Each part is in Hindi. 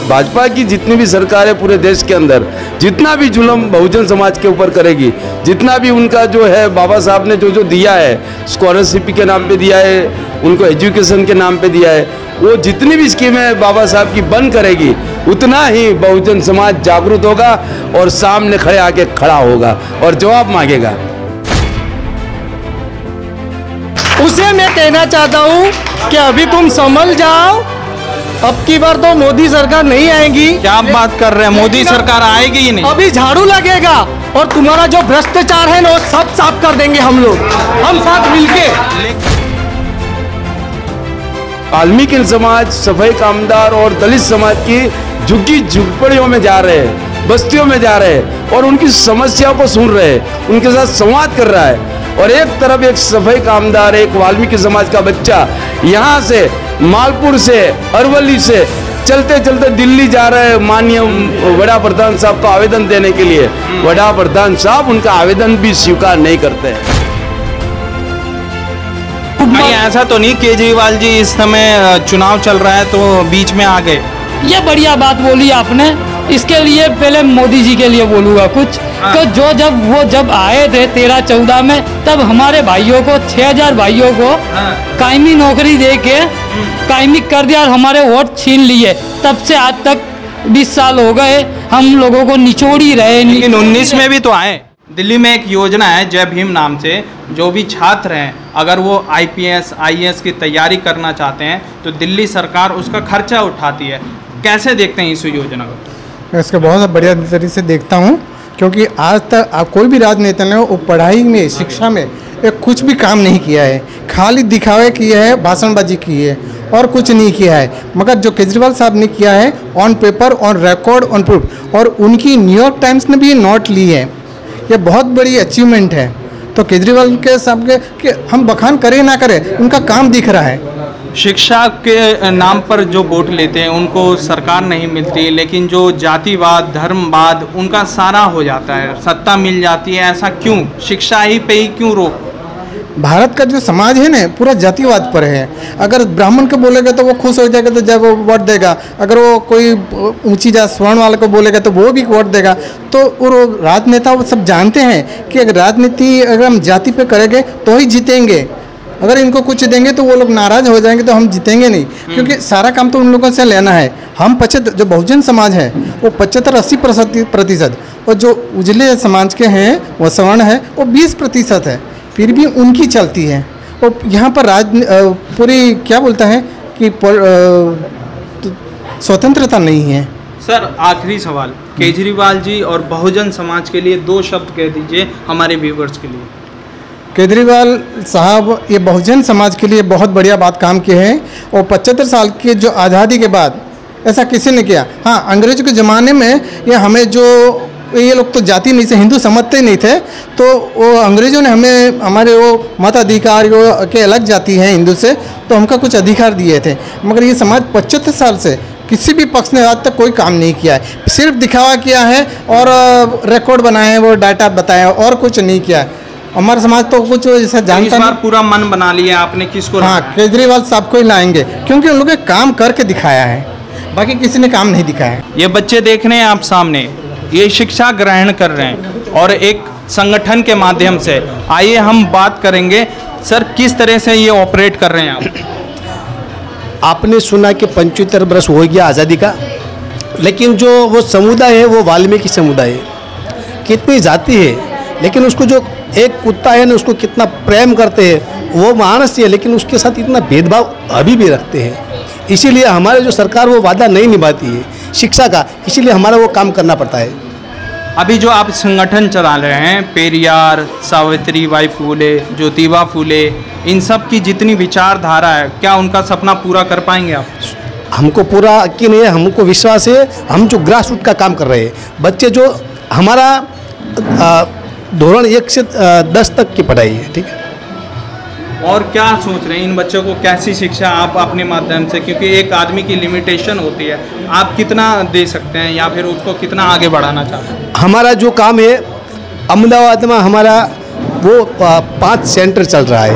भाजपा की जितनी भी सरकार है पूरे देश के अंदर, जितना भी जुल्म बहुजन समाज के ऊपर करेगी, जितना भी उनका जो है बाबा साहब ने जो जो दिया है, स्कॉलरशिप के नाम पे दिया है, उनको एजुकेशन के नाम पे दिया है, वो जितनी भी स्कीमें बाबा साहब की बंद करेगी, उतना ही बहुजन समाज जागरूक होगा और सामने खड़े आके खड़ा होगा और जवाब मांगेगा। उसे मैं कहना चाहता हूँ कि अभी तुम संभल जाओ, अब की बार तो मोदी सरकार नहीं आएगी। क्या आप बात कर रहे हैं? मोदी सरकार आएगी ही नहीं। अभी झाड़ू लगेगा और तुम्हारा जो भ्रष्टाचार है ना वो सब साफ कर देंगे हम लोग, हम साथ मिलके। वाल्मीकि समाज, सफाई कामदार और दलित समाज की झुग्गी झुग्गड़ियों में जा रहे हैं, बस्तियों में जा रहे हैं और उनकी समस्याओं को सुन रहे हैं, उनके साथ संवाद कर रहा है। और एक तरफ एक सफाई कामदार, एक वाल्मीकि समाज का बच्चा यहाँ से मालपुर से, अरवली से चलते चलते दिल्ली जा रहे हैं माननीय वड़ा प्रधान साहब को आवेदन देने के लिए। वड़ा प्रधान साहब उनका आवेदन भी स्वीकार नहीं करते हैं। नहीं, ऐसा तो नहीं केजरीवाल जी इस समय चुनाव चल रहा है तो बीच में आ गए। ये बढ़िया बात बोली आपने। इसके लिए पहले मोदी जी के लिए बोलूँगा कुछ तो जब आए थे 13-14 में, तब हमारे भाइयों को 6000 भाइयों को कायमी नौकरी दे के कायमी कर दिया और हमारे वोट छीन लिए। तब से आज तक 20 साल हो गए हम लोगों को निचोड़ ही रहे। लेकिन 19 में भी तो आए। दिल्ली में एक योजना है जय भीम नाम से, जो भी छात्र हैं अगर वो IPS IAS की तैयारी करना चाहते हैं तो दिल्ली सरकार उसका खर्चा उठाती है। कैसे देखते हैं इस योजना को? मैं इसको बहुत बढ़िया तरीके से देखता हूँ, क्योंकि आज तक आप कोई भी राजनेता ने वो पढ़ाई में, शिक्षा में एक कुछ भी काम नहीं किया है, खाली दिखावे किए है, भाषणबाजी की है और कुछ नहीं किया है। मगर जो केजरीवाल साहब ने किया है on paper, on record, on proof, और उनकी न्यूयॉर्क टाइम्स ने भी नोट ली है, ये बहुत बड़ी अचीवमेंट है। तो केजरीवाल के साहब के हम बखान करें ना करें, उनका काम दिख रहा है। शिक्षा के नाम पर जो वोट लेते हैं उनको सरकार नहीं मिलती, लेकिन जो जातिवाद, धर्मवाद उनका सारा हो जाता है, सत्ता मिल जाती है। ऐसा क्यों? शिक्षा ही पे ही क्यों रोक? भारत का जो समाज है ना पूरा जातिवाद पर है। अगर ब्राह्मण को बोलेगा तो वो खुश हो जाएगा तो जब वो वोट देगा, अगर वो कोई ऊंची जात स्वर्ण वाले को बोलेगा तो वो भी वोट देगा। तो वो राजनेता वो सब जानते हैं कि अगर राजनीति अगर हम जाति पे करेंगे तो ही जीतेंगे, अगर इनको कुछ देंगे तो वो लोग नाराज हो जाएंगे तो हम जीतेंगे नहीं, क्योंकि सारा काम तो उन लोगों से लेना है। हम 75 जो बहुजन समाज है वो 75-80% और जो उजले समाज के हैं वो सवर्ण है वो 20% है, फिर भी उनकी चलती है। और यहाँ पर पूरी क्या बोलता है कि स्वतंत्रता नहीं है। सर आखिरी सवाल, केजरीवाल जी और बहुजन समाज के लिए 2 शब्द कह दीजिए हमारे व्यूवर्स के लिए। केजरीवाल साहब ये बहुजन समाज के लिए बहुत बढ़िया बात काम किए हैं और 75 साल की जो आज़ादी के बाद ऐसा किसी ने किया। हाँ, अंग्रेजों के ज़माने में ये हमें जो ये लोग तो जाति नहीं से हिंदू समझते नहीं थे, तो वो अंग्रेज़ों ने हमें हमारे वो मताधिकार के अलग जाति हैं हिंदू से, तो हमका कुछ अधिकार दिए थे। मगर ये समाज 75 साल से किसी भी पक्ष ने आज तक कोई काम नहीं किया है, सिर्फ दिखावा किया है और रिकॉर्ड बनाए हैं, वो डाटा बताया और कुछ नहीं किया है। हमारा समाज तो कुछ जैसा जानता नहीं। पूरा मन बना लिया आपने, किसको? हाँ, केजरीवाल साहब को ही लाएंगे, क्योंकि उन लोगों ने काम करके दिखाया है, बाकी किसी ने काम नहीं दिखाया। ये बच्चे देख रहे हैं आप सामने, ये शिक्षा ग्रहण कर रहे हैं और एक संगठन के माध्यम से। आइए हम बात करेंगे सर, किस तरह से ये ऑपरेट कर रहे हैं आप? आपने सुना कि 75 वर्ष हो गया आज़ादी का, लेकिन जो वो समुदाय है वो वाल्मीकि समुदाय है। कितनी जाति है, लेकिन उसको जो एक कुत्ता है ना उसको कितना प्रेम करते हैं, वो मानस है, लेकिन उसके साथ इतना भेदभाव अभी भी रखते हैं। इसीलिए हमारे जो सरकार वो वादा नहीं निभाती है शिक्षा का, इसीलिए हमारा वो काम करना पड़ता है। अभी जो आप संगठन चला रहे हैं, पेरियार, सावित्रीबाई फुले, ज्योतिबा फुले, इन सब की जितनी विचारधारा है, क्या उनका सपना पूरा कर पाएंगे आप? हमको पूरा यकीन है, हमको विश्वास है। हम जो ग्रास रूट का काम कर रहे हैं, बच्चे जो हमारा धोरण 1 से 10 तक की पढ़ाई है, ठीक है। और क्या सोच रहे हैं इन बच्चों को, कैसी शिक्षा आप अपने माध्यम से, क्योंकि एक आदमी की लिमिटेशन होती है, आप कितना दे सकते हैं या फिर उसको कितना आगे बढ़ाना चाहते हैं? हमारा जो काम है अहमदाबाद में हमारा वो 5 सेंटर चल रहा है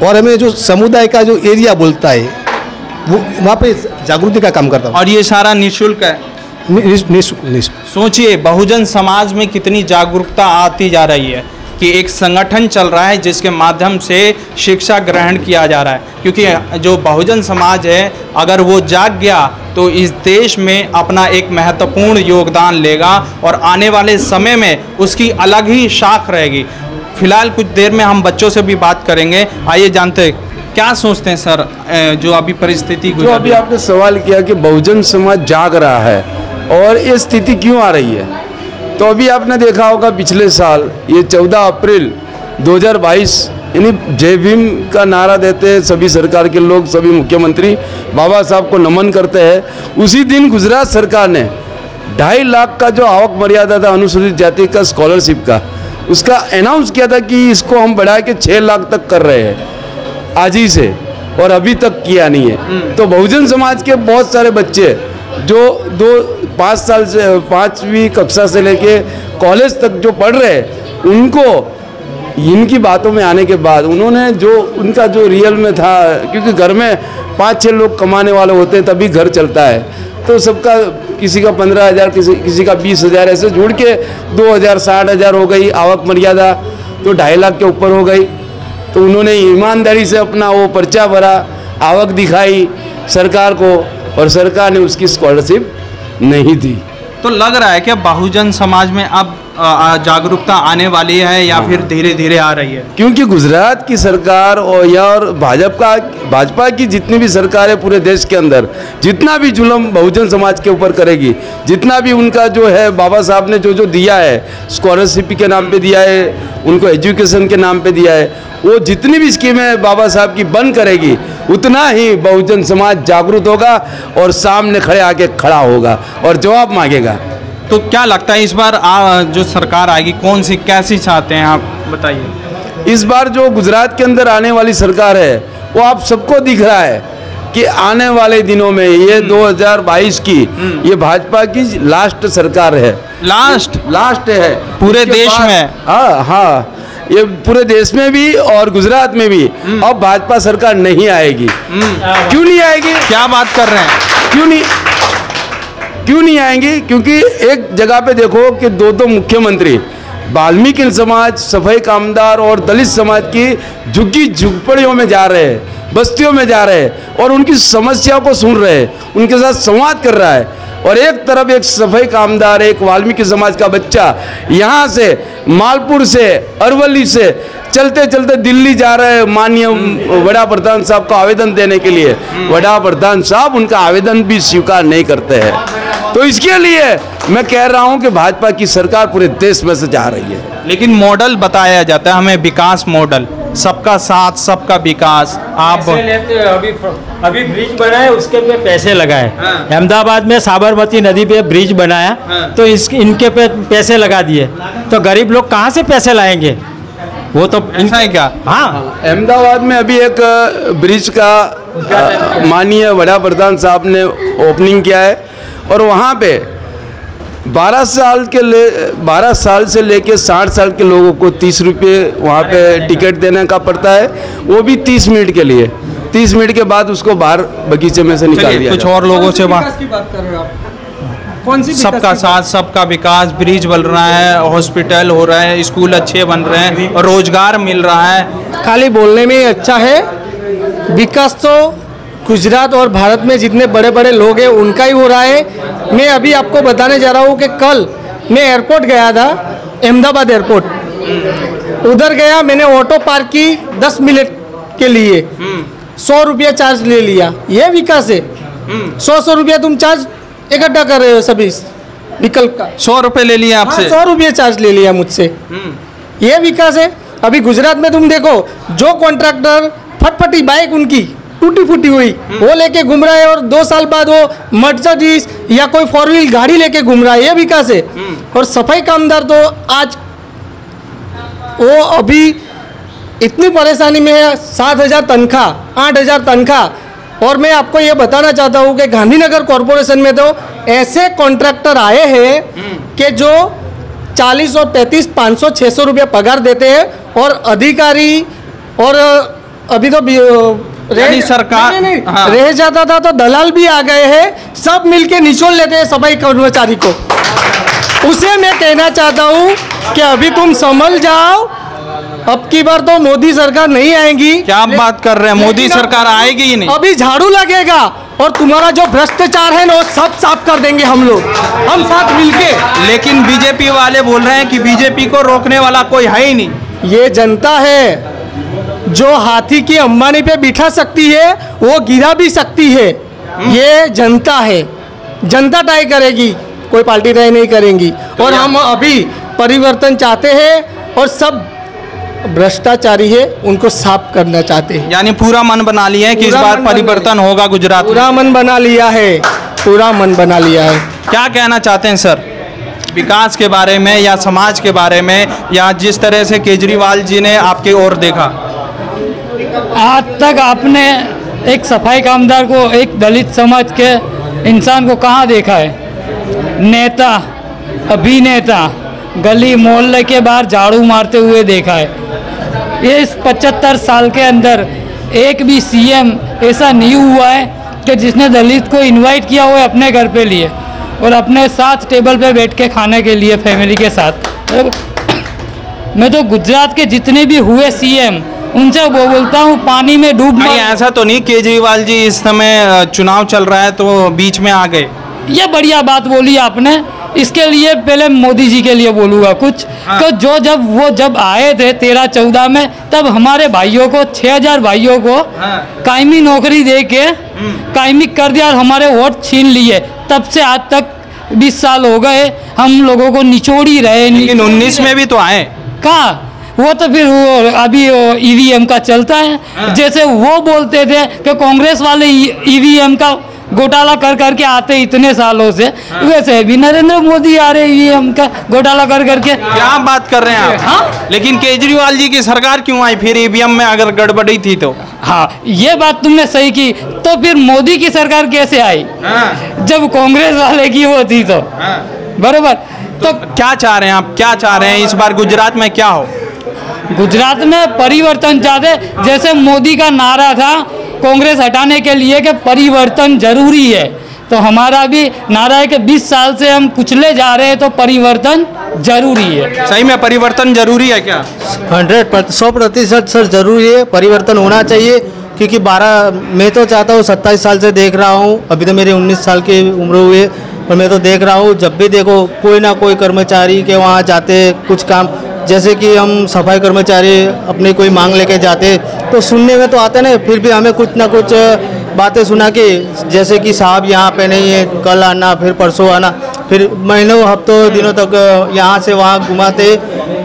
और हमें जो समुदाय का जो एरिया बोलता है वो वहाँ पे जागृति का काम करता हूँ। और ये सारा निःशुल्क है। निःशुल्क। सोचिए बहुजन समाज में कितनी जागरूकता आती जा रही है कि एक संगठन चल रहा है जिसके माध्यम से शिक्षा ग्रहण किया जा रहा है, क्योंकि जो बहुजन समाज है अगर वो जाग गया तो इस देश में अपना एक महत्वपूर्ण योगदान लेगा और आने वाले समय में उसकी अलग ही शाख रहेगी। फिलहाल कुछ देर में हम बच्चों से भी बात करेंगे। आइए जानते हैं क्या सोचते हैं सर, जो अभी परिस्थिति जो अभी आपने सवाल किया कि बहुजन समाज जाग रहा है और ये स्थिति क्यों आ रही है, तो अभी आपने देखा होगा पिछले साल ये 14 अप्रैल 2022 यानी जय भीम का नारा देते सभी सरकार के लोग, सभी मुख्यमंत्री बाबा साहब को नमन करते हैं। उसी दिन गुजरात सरकार ने 2.5 लाख का जो आवक मर्यादा था अनुसूचित जाति का स्कॉलरशिप का, उसका अनाउंस किया था कि इसको हम बढ़ा के 6 लाख तक कर रहे हैं आज ही से, और अभी तक किया नहीं है। तो बहुजन समाज के बहुत सारे बच्चे जो 5 साल से 5वीं कक्षा से लेके कॉलेज तक जो पढ़ रहे हैं, उनको इनकी बातों में आने के बाद उन्होंने जो उनका जो रियल में था, क्योंकि घर में 5-6 लोग कमाने वाले होते हैं तभी घर चलता है, तो सबका किसी का 15,000 किसी का 20,000 ऐसे जोड़ के 2,000 60,000 हो गई आवक मर्यादा, तो 2.5 लाख के ऊपर हो गई। तो उन्होंने ईमानदारी से अपना वो पर्चा भरा, आवक दिखाई सरकार को, और सरकार ने उसकी स्कॉलरशिप नहीं दी। तो लग रहा है कि बहुजन समाज में अब जागरूकता आने वाली है या फिर धीरे धीरे आ रही है? क्योंकि गुजरात की सरकार और भाजपा की जितनी भी सरकार है पूरे देश के अंदर, जितना भी जुल्म बहुजन समाज के ऊपर करेगी, जितना भी उनका जो है बाबा साहब ने जो जो दिया है, स्कॉलरशिप के नाम पे दिया है, उनको एजुकेशन के नाम पे दिया है, वो जितनी भी स्कीमें बाबा साहब की बंद करेगी, उतना ही बहुजन समाज जागरूक होगा और सामने खड़ा होगा और जवाब मांगेगा। तो क्या लगता है इस बार जो सरकार आएगी कौन सी कैसी चाहते हैं आप बताइए? इस बार जो गुजरात के अंदर आने वाली सरकार है वो आप सबको दिख रहा है कि आने वाले दिनों में ये 2022 की ये भाजपा की लास्ट सरकार है। लास्ट है पूरे देश में? हाँ, ये पूरे देश में भी और गुजरात में भी अब भाजपा सरकार नहीं आएगी। क्यों नहीं आएगी? क्या बात कर रहे हैं? क्यों नहीं आएंगी? क्योंकि एक जगह पे देखो कि दो मुख्यमंत्री वाल्मीकि समाज, सफाई कामदार और दलित समाज की झुग्गी झुग्गपड़ियों में जा रहे हैं, बस्तियों में जा रहे हैं और उनकी समस्याओं को सुन रहे हैं, उनके साथ संवाद कर रहा है। और एक तरफ एक सफाई कामदार, एक वाल्मीकि समाज का बच्चा यहाँ से मालपुर से, अरवली से चलते चलते दिल्ली जा रहे हैं माननीय वड़ा प्रधान साहब को आवेदन देने के लिए। वड़ा प्रधान साहब उनका आवेदन भी स्वीकार नहीं करते हैं। तो इसके लिए मैं कह रहा हूं कि भाजपा की सरकार पूरे देश में से जा रही है। लेकिन मॉडल बताया जाता है हमें, विकास मॉडल, सबका साथ सबका विकास। आप अभी ब्रिज बनाए, उसके पे पैसे लगाए। अहमदाबाद में साबरमती नदी पे ब्रिज बनाया, तो इनके पे पैसे लगा दिए, तो गरीब लोग कहाँ से पैसे लाएंगे? वो तो ऐसा है क्या? हाँ, अहमदाबाद में अभी एक ब्रिज का माननीय वड़ा प्रधान साहब ने ओपनिंग किया है और वहाँ पे 12 साल से लेके 60 साल के लोगों को 30 रुपये वहाँ पे टिकट देने का पड़ता है, वो भी 30 मिनट के लिए। 30 मिनट के बाद उसको बाहर बगीचे में से निकाल दिया। कुछ और लोगों से बात कर रहे हो आप? कौन सी सबका साथ सबका विकास, ब्रिज बन रहा है, हॉस्पिटल हो रहा है, स्कूल अच्छे बन रहे हैं, रोजगार मिल रहा है। खाली बोलने में अच्छा है, विकास तो गुजरात और भारत में जितने बड़े बड़े लोग हैं उनका ही हो रहा है। मैं अभी आपको बताने जा रहा हूँ कि कल मैं एयरपोर्ट गया था, अहमदाबाद एयरपोर्ट। उधर गया, मैंने ऑटो पार्क की 10 मिनट के लिए 100 रुपया चार्ज ले लिया। ये विकास है? 100 रुपया तुम चार्ज इकट्ठा कर रहे हो सभी विकल्प का। 100 रुपये ले लिया आपसे? 100 रुपये चार्ज ले लिया मुझसे। ये विकास है? अभी गुजरात में तुम देखो, जो कॉन्ट्रैक्टर फटफटी बाइक उनकी टूटी फूटी हुई वो लेके घूम रहा है और 2 साल बाद वो मर्सिडीज या कोई 4 व्हील गाड़ी लेके घूम रहा है, ये विकास है? और सफाई कामदार तो आज वो अभी इतनी परेशानी में है, 7,000 तनख्वाह, 8,000 तनख्वाह। और मैं आपको ये बताना चाहता हूँ कि गांधीनगर कॉरपोरेशन में तो ऐसे कॉन्ट्रैक्टर आए हैं कि जो 40 और 35, 500, 600 रुपये पगार देते हैं और अधिकारी और अभी तो यानी सरकार नहीं, हाँ। रह जाता था तो दलाल भी आ गए हैं, सब मिलके निचोड़ लेते हैं सफाई कर्मचारी को। उसे मैं कहना चाहता हूँ कि अभी तुम संभल जाओ, अब की बार तो मोदी सरकार नहीं आएगी। क्या बात कर रहे हैं, मोदी सरकार आएगी ही नहीं। अभी झाड़ू लगेगा और तुम्हारा जो भ्रष्टाचार है ना वो सब साफ कर देंगे हम लोग, हम साथ मिलके। लेकिन बीजेपी वाले बोल रहे हैं कि बीजेपी को रोकने वाला कोई है ही नहीं। ये जनता है जो हाथी की अंबानी पे बिठा सकती है वो गिरा भी सकती है। ये जनता है, जनता तय करेगी, कोई पार्टी तय नहीं करेंगी। और हम अभी परिवर्तन चाहते हैं और सब भ्रष्टाचारी है उनको साफ करना चाहते हैं। यानी पूरा मन बना लिया है कि इस बार परिवर्तन होगा गुजरात में। पूरा मन बना लिया है, पूरा मन बना लिया है। क्या कहना चाहते हैं सर, विकास के बारे में या समाज के बारे में, या जिस तरह से केजरीवाल जी ने आपकी ओर देखा? आज तक आपने एक सफाई कामदार को, एक दलित समाज के इंसान को कहाँ देखा है? नेता, अभिनेता गली मोहल्ले के बाहर झाड़ू मारते हुए देखा है। ये इस 75 साल के अंदर एक भी सीएम ऐसा नहीं हुआ है कि जिसने दलित को इनवाइट किया हुआ है अपने घर पे लिए और अपने साथ टेबल पे बैठ के खाने के लिए फैमिली के साथ। मैं तो गुजरात के जितने भी हुए सीएम उनसे वो बोलता हूँ पानी में डूब नहीं, ऐसा तो नहीं केजरीवाल जी इस समय चुनाव चल रहा है तो बीच में आ गए। ये बढ़िया बात बोली आपने। इसके लिए पहले मोदी जी के लिए बोलूँगा कुछ। हाँ। तो जब आए थे 13-14 में, तब हमारे भाइयों को 6000 भाइयों को हाँ। कायमी नौकरी दे के कायमी कर दिया और हमारे वोट छीन लिए। तब से आज तक 20 साल हो गए हम लोगों को निचोड़ ही रहे। लेकिन 19 में भी तो आए। कहाँ? वो तो फिर वो अभी ईवीएम का चलता है। हाँ। जैसे वो बोलते थे कि कांग्रेस वाले ईवीएम का घोटाला कर करके आते इतने सालों से, हाँ। वैसे भी नरेंद्र मोदी आ रहे ईवीएम का घोटाला कर करके। क्या बात कर रहे हैं आप? हाँ? लेकिन केजरीवाल जी की सरकार क्यों आई फिर ईवीएम में अगर गड़बड़ी थी तो? हाँ, ये बात तुमने सही की। तो फिर मोदी की सरकार कैसे आई? हाँ। जब कांग्रेस वाले की वो थी तो। हाँ। बरोबर। तो क्या चाह रहे हैं आप, क्या चाह रहे हैं इस बार गुजरात में क्या हो? गुजरात में परिवर्तन चाहते, जैसे मोदी का नारा था कांग्रेस हटाने के लिए कि परिवर्तन जरूरी है, तो हमारा भी नारा है कि 20 साल से हम कुचले जा रहे हैं तो परिवर्तन जरूरी है। सही में परिवर्तन जरूरी है क्या? 100% सर जरूरी है, परिवर्तन होना चाहिए। क्योंकि 12 मैं तो चाहता हूँ, 27 साल से देख रहा हूँ, अभी तो मेरी 19 साल की उम्र हुई है, पर मैं तो देख रहा हूँ जब भी देखो कोई ना कोई कर्मचारी के वहाँ जाते कुछ काम, जैसे कि हम सफाई कर्मचारी अपनी कोई मांग लेके जाते तो सुनने में तो आते नहीं, फिर भी हमें कुछ ना कुछ बातें सुना के, जैसे कि साहब यहाँ पे नहीं है, कल आना, फिर परसों आना, फिर महीनों हफ्तों दिनों तक यहाँ से वहाँ घुमाते।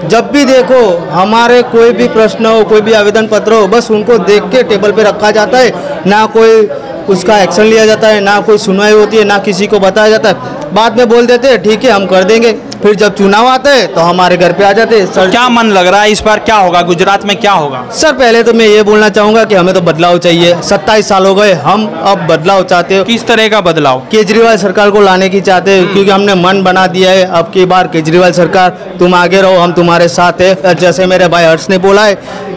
जब भी देखो हमारे कोई भी प्रश्न हो, कोई भी आवेदन पत्र हो, बस उनको देख के टेबल पे रखा जाता है, ना कोई उसका एक्शन लिया जाता है, ना कोई सुनवाई होती है, ना किसी को बताया जाता है। बाद में बोल देते हैं ठीक है हम कर देंगे, फिर जब चुनाव आते हैं तो हमारे घर पे आ जाते हैं। सर क्या मन लग रहा है इस बार क्या होगा, गुजरात में क्या होगा? सर पहले तो मैं ये बोलना चाहूँगा कि हमें तो बदलाव चाहिए। 27 साल हो गए, हम अब बदलाव चाहते हैं। किस तरह का बदलाव? केजरीवाल सरकार को लाने की चाहते हैं, क्योंकि हमने मन बना दिया है अब की बार केजरीवाल सरकार तुम आगे रहो, हम तुम्हारे साथ है। जैसे मेरे भाई हर्ष ने बोला है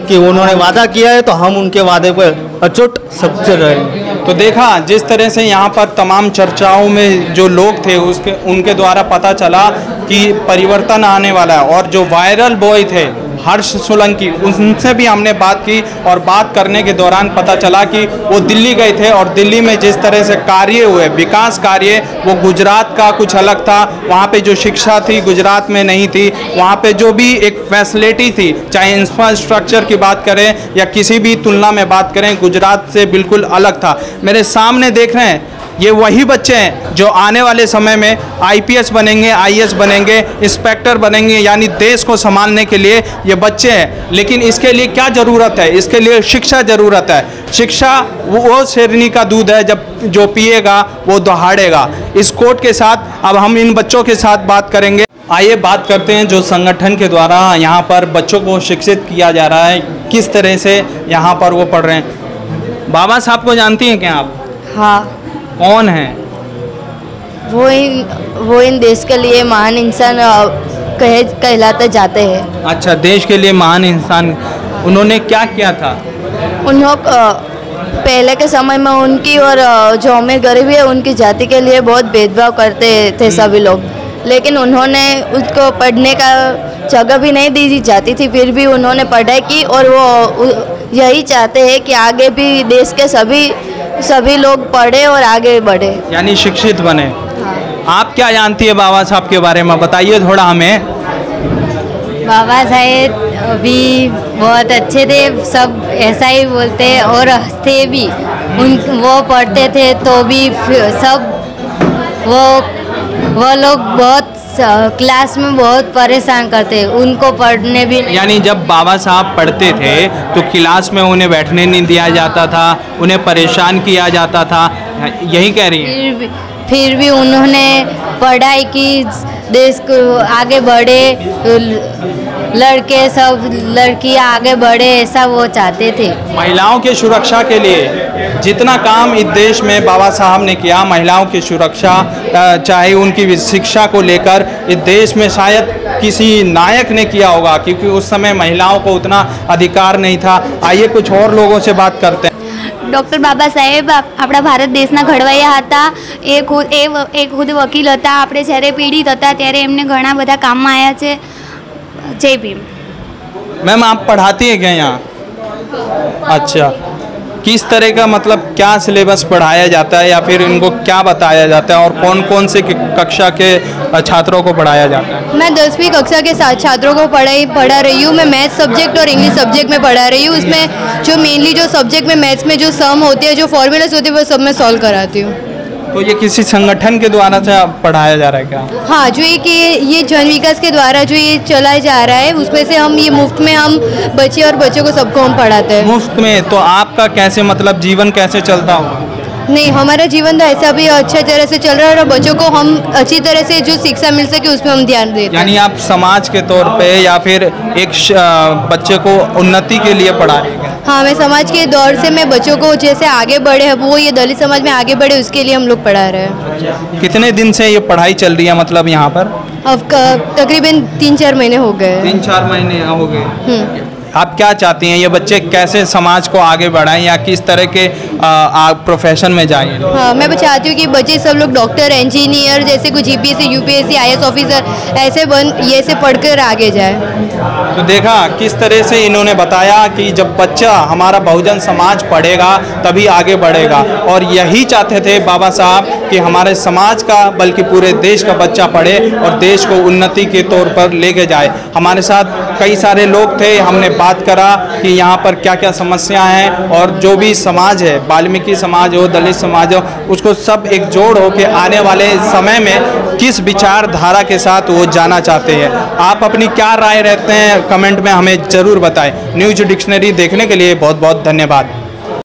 कि उन्होंने वादा किया है तो हम उनके वादे पर अचूक सबसे रहे। तो देखा जिस तरह से यहाँ पर तमाम चर्चाओं में जो लोग थे उनके द्वारा पता चला कि परिवर्तन आने वाला है, और जो वायरल बॉय थे हर्ष सोलंकी, उनसे भी हमने बात की और बात करने के दौरान पता चला कि वो दिल्ली गए थे और दिल्ली में जिस तरह से कार्य हुए, विकास कार्य, वो गुजरात का कुछ अलग था। वहाँ पे जो शिक्षा थी गुजरात में नहीं थी, वहाँ पे जो भी एक फैसिलिटी थी, चाहे इंफ्रास्ट्रक्चर की बात करें या किसी भी तुलना में बात करें, गुजरात से बिल्कुल अलग था। मेरे सामने देख रहे हैं ये वही बच्चे हैं जो आने वाले समय में आईपीएस बनेंगे, आईएएस बनेंगे, इंस्पेक्टर बनेंगे, यानी देश को संभालने के लिए ये बच्चे हैं। लेकिन इसके लिए क्या ज़रूरत है? इसके लिए शिक्षा ज़रूरत है। शिक्षा वो शेरनी का दूध है, जब जो पिएगा वो दहाड़ेगा। इस कोट के साथ अब हम इन बच्चों के साथ बात करेंगे। आइए बात करते हैं जो संगठन के द्वारा यहाँ पर बच्चों को शिक्षित किया जा रहा है, किस तरह से यहाँ पर वो पढ़ रहे हैं। बाबा साहब को जानती हैं क्या आप? हाँ। कौन है वो इन देश के लिए महान इंसान कहलाते जाते हैं। अच्छा, देश के लिए महान इंसान। उन्होंने क्या किया था? पहले के समय में उनकी और जो अमीर गरीबी है उनकी जाति के लिए बहुत भेदभाव करते थे सभी लोग, लेकिन उन्होंने उसको पढ़ने का जगह भी नहीं दी जाती थी, फिर भी उन्होंने पढ़ाई की और वो यही चाहते हैं कि आगे भी देश के सभी लोग पढ़े और आगे बढ़े, यानी शिक्षित बने। आप क्या जानती है बाबा साहब के बारे में, बताइए थोड़ा हमें। बाबा साहेब अभी बहुत अच्छे थे, सब ऐसा ही बोलते और हंसते भी। वो पढ़ते थे तो भी सब वो लोग बहुत क्लास में बहुत परेशान करते, उनको पढ़ने भी नहीं। यानी जब बाबा साहब पढ़ते थे तो क्लास में उन्हें बैठने नहीं दिया जाता था, उन्हें परेशान किया जाता था, यही कह रही हैं? फिर भी उन्होंने पढ़ाई की, देश को आगे बढ़े, लड़के सब लड़कियां आगे बढ़े, ऐसा वो चाहते थे। महिलाओं की सुरक्षा के लिए जितना काम इस देश में बाबा साहब ने किया, महिलाओं की सुरक्षा, चाहे उनकी शिक्षा को लेकर इस देश में शायद किसी नायक ने किया होगा, क्योंकि उस समय महिलाओं को उतना अधिकार नहीं था। आइए कुछ और लोगों से बात करते हैं। ડૉક્ટર બાબા સાહેબ આપણા ભારત દેશના ઘડવૈયા હતા, એ ખુદ વકીલ હતા। આપણે જ્યારે પીડિત હતા ત્યારે એમને ઘણા બધા કામમાં આવ્યા છે। જય ભીમ। मैम आप पढ़ाती हैं क्या यहाँ? अच्छा, किस तरह का मतलब क्या सिलेबस पढ़ाया जाता है या फिर इनको क्या बताया जाता है और कौन कौन से कक्षा के छात्रों को पढ़ाया जाता है? मैं 10वीं कक्षा के छात्रों को पढ़ा रही हूँ। मैं मैथ्स सब्जेक्ट और इंग्लिश सब्जेक्ट में पढ़ा रही हूँ। उसमें जो मेनली जो सब्जेक्ट में मैथ्स में जो सम होते हैं, जो फॉर्मूलाज होते हैं, वो सब मैं सॉल्व कराती हूँ। तो ये किसी संगठन के द्वारा से पढ़ाया जा रहा है क्या? हाँ, जो ये जन विकास के द्वारा जो ये चलाया जा रहा है, उसमें से हम ये मुफ्त में हम बच्चे और बच्चों को सबको हम पढ़ाते हैं। मुफ्त में? तो आपका कैसे मतलब जीवन कैसे चलता होगा? नहीं, हमारा जीवन तो ऐसा भी अच्छे तरह से चल रहा है और बच्चों को हम अच्छी तरह से जो शिक्षा मिल सके उस पर हम ध्यान देते हैं। यानी आप समाज के तौर पे या फिर एक बच्चे को उन्नति के लिए पढ़ा रहे हैं? हाँ, मैं समाज के दौर से मैं बच्चों को जैसे आगे बढ़े, वो ये दलित समाज में आगे बढ़े, उसके लिए हम लोग पढ़ा रहे हैं। कितने दिन से ये पढ़ाई चल रही है मतलब यहाँ पर? अब तकरीबन 3-4 महीने हो गए। 3-4 महीने हो गए। आप क्या चाहती हैं, ये बच्चे कैसे समाज को आगे बढ़ाएं या किस तरह के प्रोफेशन में जाएं? हाँ, मैं चाहती हूँ कि बच्चे सब लोग डॉक्टर, इंजीनियर, जैसे कुछ जीपीएससी, यूपीएससी, आईएएस ऑफिसर ऐसे पढ़कर आगे जाए। तो देखा किस तरह से इन्होंने बताया कि जब बच्चा हमारा बहुजन समाज पढ़ेगा तभी आगे बढ़ेगा, और यही चाहते थे बाबा साहब कि हमारे समाज का बल्कि पूरे देश का बच्चा पढ़े और देश को उन्नति के तौर पर लेके जाए। हमारे साथ कई सारे लोग थे, हमने बात करा कि यहाँ पर क्या क्या समस्या हैं और जो भी समाज है, वाल्मीकि समाज हो, दलित समाज हो, उसको सब एकजुट होकर आने वाले समय में किस विचारधारा के साथ वो जाना चाहते हैं। आप अपनी क्या राय रहते हैं कमेंट में हमें ज़रूर बताएं। न्यूज डिक्शनरी देखने के लिए बहुत बहुत धन्यवाद।